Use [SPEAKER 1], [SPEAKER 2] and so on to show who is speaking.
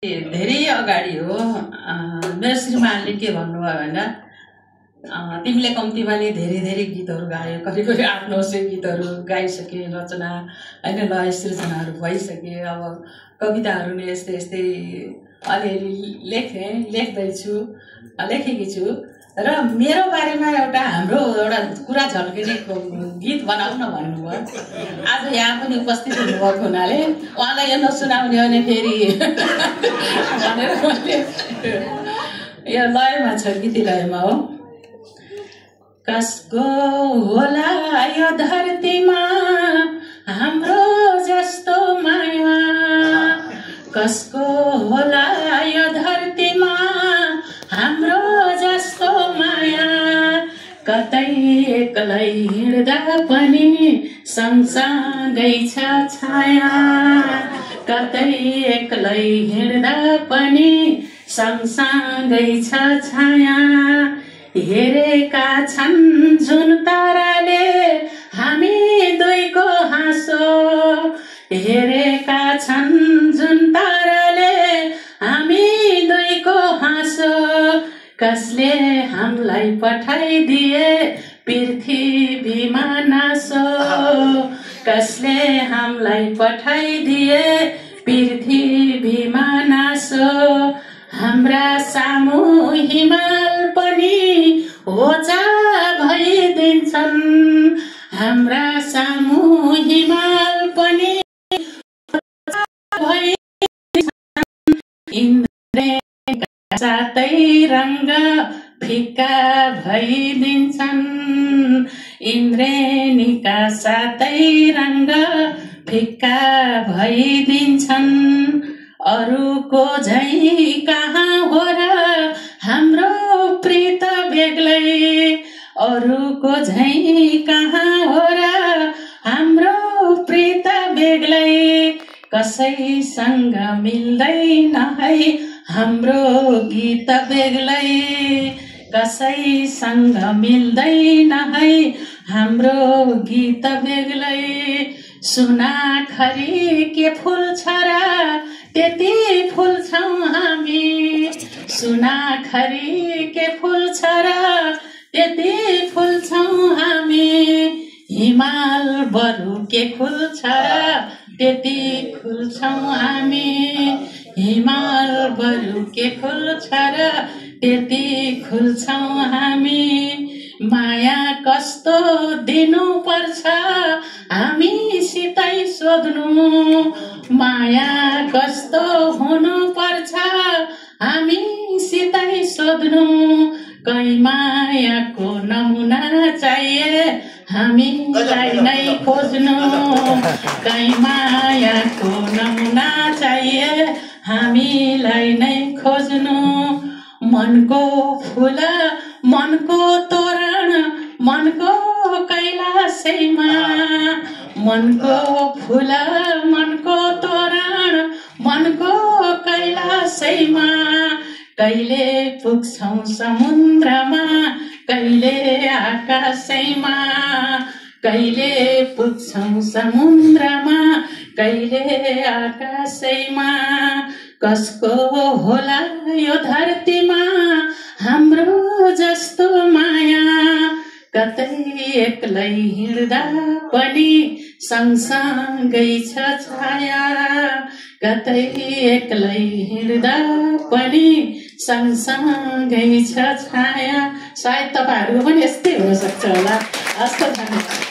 [SPEAKER 1] धेरै अगाडि हो मेरो श्रीमानले के भन्नुभयो भने तिमीले कम्तीमाले धेरै धेरै गीतहरू गायो, कति कति 800-900 गीतहरू गाइसके, रचना हैन लय सृजनाहरू भइसके। अब कविताहरू नै यस्तै यस्तै अलिअलि लेखेकी छु र मेरो बारेमा हाम्रो एउटा कुरा झल्किने गीत बनाऊ न भन्नुभयो। आज यहाँ पनि उपस्थित हुनुभएको हुनाले उहाँलाई यो नसुनाउने भने फेरि भनेर मैले यो लयमा छ, गीती लयमा हो। कसको होला यो धरतीमा हाम्रो जस्तो माया, कसको होला यो धरतीमा हाम्रो जस्तो माया, कतै एक्लै हिँड्दा पनि सँगसँगै छ छाया, कतै एक्लै हिँड्दा पनि सँगसँगै छ छाया। हेरेका छन् जुन ताराले हामी दुईको हाँसो, हेरेका छन् जुन ताराले हामी दुईको हाँसो, कसले हामीलाई पठाइदिए पृथ्वीमा नासो, कसले हामीलाई पठाइदिए पृथ्वीमा नासो। हाम्रा सामु हिमाल पनि होचा भइदिन्छन्, हाम्रा सामु हिमाल पनि होचा भइदिन्छन्। इन्द्रेणीका सातै रङ्ग फिक्का भइदिन्छन्, इन्द्रेणीका सातै रङ्ग फिक्का भइदिन्छन्। अरूको झैं कहाँ हो र हाम्रो प्रीत बेग्लै, अरूको झैं कहाँ हो र हाम्रो प्रीत बेग्लै। कसैसँग मिल्दैन है हाम्रो गीत बेग्लै, कसैसँग मिल्दैन है हाम्रो गीत बेग्लै। सुनाखरी के फुल छ र त्यति फुल्छौं हामी, सुनाखरी के फुल छ र त्यति फुल्छौं हामी। हिमाल बरु के फुल्छ र त्यति फुल्छौं हामी, हिमाल बरु के फुल्छ र त्यति फुल्छौं हामी। माया कस्तो दिनु पर्छ हामीसितै सोध्नु, माया कस्तो हुनु पर्छ हामीसितै सोध्नु। कहीँ मायाको नमुना चाहिए हामीलाई नै खोज्नु, कहीँ मायाको नमुना चाहिए हामीलाई नै खोज्नु। मनको फुल मनको तोरण मनको कैलाशैमा, मनको फुल मनको तोरण मनको कैलाशैमा। कहिले पुग्छौं समुद्रमा कहिले आकाशैमा, कहिले पुग्छौं समुद्रमा कहिले आकाशैमा। कसको होला यो धरतीमा हाम्रो जस्तो माया, कतै एक्लै हिँड्दा पनि सँगसँगै छ छाया, कतै एक्लै हिँड्दा पनि सँगसँगै छ छाया। सायद तपाईहरुको पनि यस्तै हुन सक्छ होला। हस्त धन्यवाद।